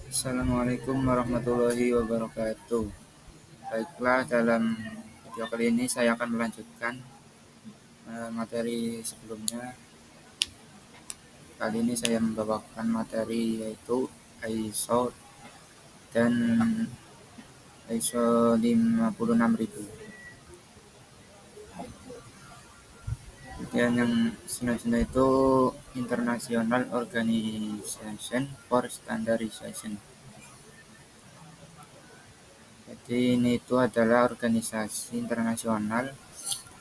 Assalamualaikum warahmatullahi wabarakatuh. Baiklah, dalam video kali ini saya akan melanjutkan materi sebelumnya. Kali ini saya membawakan materi yaitu ISO dan ISO 56000. Kemudian yang selanjutnya itu International Organization for Standardization. Jadi ini itu adalah organisasi internasional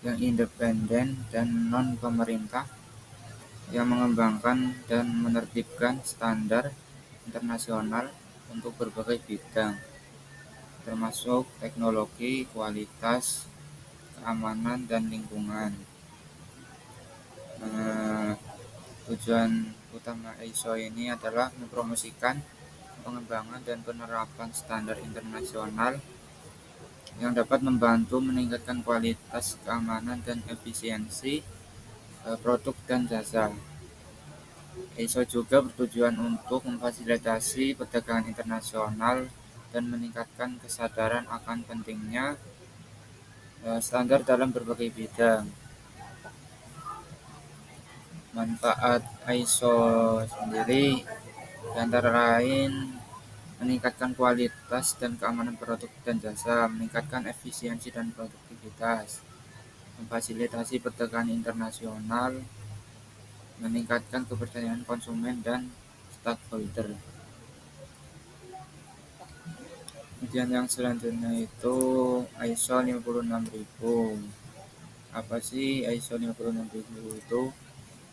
yang independen dan non-pemerintah yang mengembangkan dan menertibkan standar internasional untuk berbagai bidang, termasuk teknologi, kualitas, keamanan, dan lingkungan. Eh, Tujuan utama ISO ini adalah mempromosikan pengembangan dan penerapan standar internasional yang dapat membantu meningkatkan kualitas, keamanan, dan efisiensi produk dan jasa. ISO juga bertujuan untuk memfasilitasi perdagangan internasional dan meningkatkan kesadaran akan pentingnya standar dalam berbagai bidang. Manfaat ISO sendiri antara lain meningkatkan kualitas dan keamanan produk dan jasa, meningkatkan efisiensi dan produktivitas, memfasilitasi perdagangan internasional, meningkatkan kepercayaan konsumen dan stakeholder. Kemudian yang selanjutnya itu ISO 56000. Apa sih ISO 56000 itu?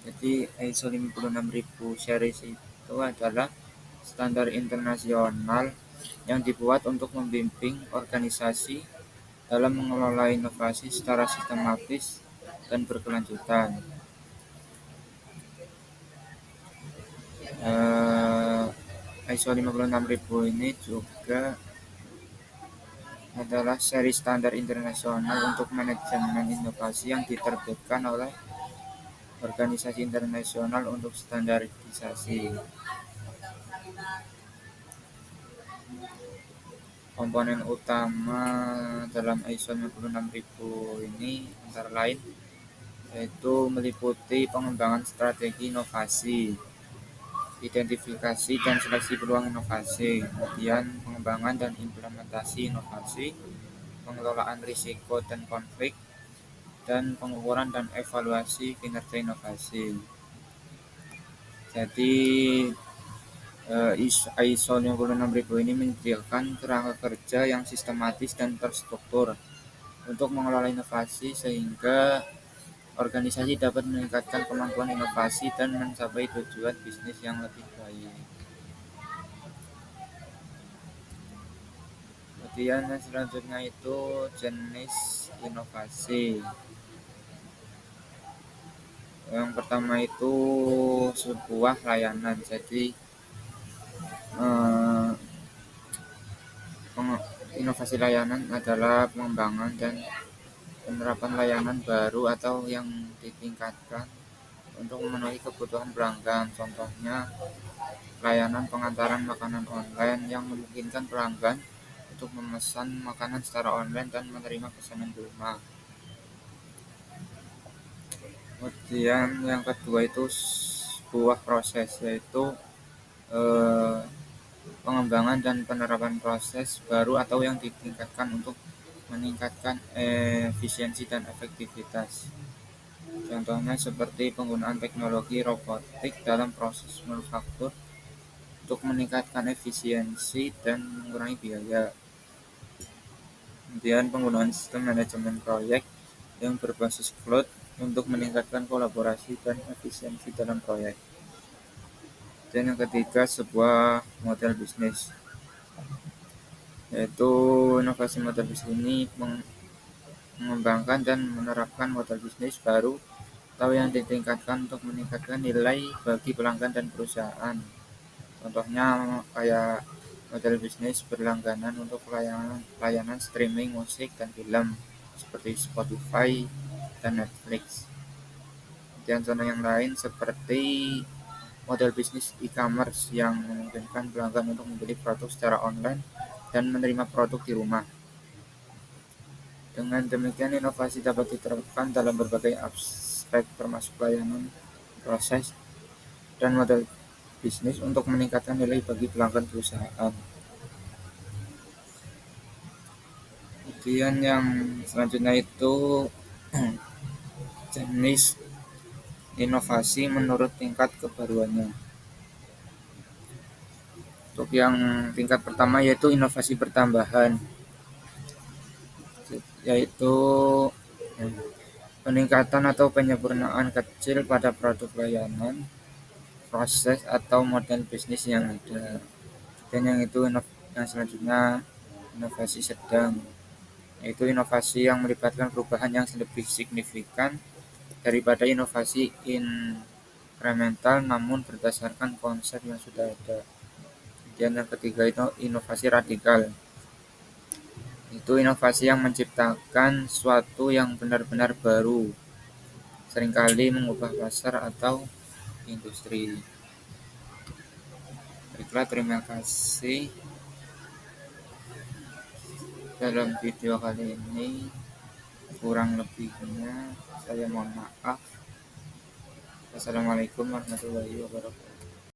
Jadi ISO 56000 series itu adalah standar internasional yang dibuat untuk membimbing organisasi dalam mengelola inovasi secara sistematis dan berkelanjutan. ISO 56000 ini juga adalah seri standar internasional untuk manajemen inovasi yang diterbitkan oleh organisasi internasional untuk standarisasi. Komponen utama dalam ISO 56000 ini antara lain yaitu meliputi pengembangan strategi inovasi, identifikasi dan seleksi peluang inovasi, kemudian pengembangan dan implementasi inovasi, pengelolaan risiko dan konflik, dan pengukuran dan evaluasi kinerja inovasi. Jadi ISO 56000 ini menyediakan kerangka kerja yang sistematis dan terstruktur untuk mengelola inovasi sehingga organisasi dapat meningkatkan kemampuan inovasi dan mencapai tujuan bisnis yang lebih baik. Kemudian yang selanjutnya itu jenis inovasi. Yang pertama itu sebuah layanan. Jadi inovasi layanan adalah pengembangan dan penerapan layanan baru atau yang ditingkatkan untuk memenuhi kebutuhan pelanggan. Contohnya layanan pengantaran makanan online yang memungkinkan pelanggan untuk memesan makanan secara online dan menerima pesanan di rumah. Kemudian yang kedua itu sebuah proses, yaitu pengembangan dan penerapan proses baru atau yang ditingkatkan untuk meningkatkan efisiensi dan efektivitas. Contohnya seperti penggunaan teknologi robotik dalam proses manufaktur untuk meningkatkan efisiensi dan mengurangi biaya. Kemudian penggunaan sistem manajemen proyek yang berbasis cloud untuk meningkatkan kolaborasi dan efisiensi dalam proyek. Dan yang ketiga, sebuah model bisnis, yaitu inovasi model bisnis ini mengembangkan dan menerapkan model bisnis baru atau yang ditingkatkan untuk meningkatkan nilai bagi pelanggan dan perusahaan. Contohnya kayak model bisnis berlangganan untuk layanan streaming musik dan film seperti Spotify dan Netflix. Dan contoh yang lain seperti model bisnis e-commerce yang memungkinkan pelanggan untuk membeli produk secara online dan menerima produk di rumah. Dengan demikian, inovasi dapat diterapkan dalam berbagai aspek termasuk layanan, proses, dan model bisnis untuk meningkatkan nilai bagi pelanggan perusahaan. Kemudian yang selanjutnya itu jenis inovasi menurut tingkat kebaruannya. Untuk yang tingkat pertama yaitu inovasi bertambahan, yaitu peningkatan atau penyempurnaan kecil pada produk layanan, proses atau model bisnis yang ada. Dan yang yang selanjutnya inovasi sedang, yaitu inovasi yang melibatkan perubahan yang lebih signifikan daripada inovasi inkremental namun berdasarkan konsep yang sudah ada. Dan yang ketiga itu inovasi radikal, itu inovasi yang menciptakan sesuatu yang benar-benar baru, seringkali mengubah pasar atau industri. Baiklah, terima kasih. Dalam video kali ini kurang lebihnya saya mohon maaf. Wassalamualaikum warahmatullahi wabarakatuh.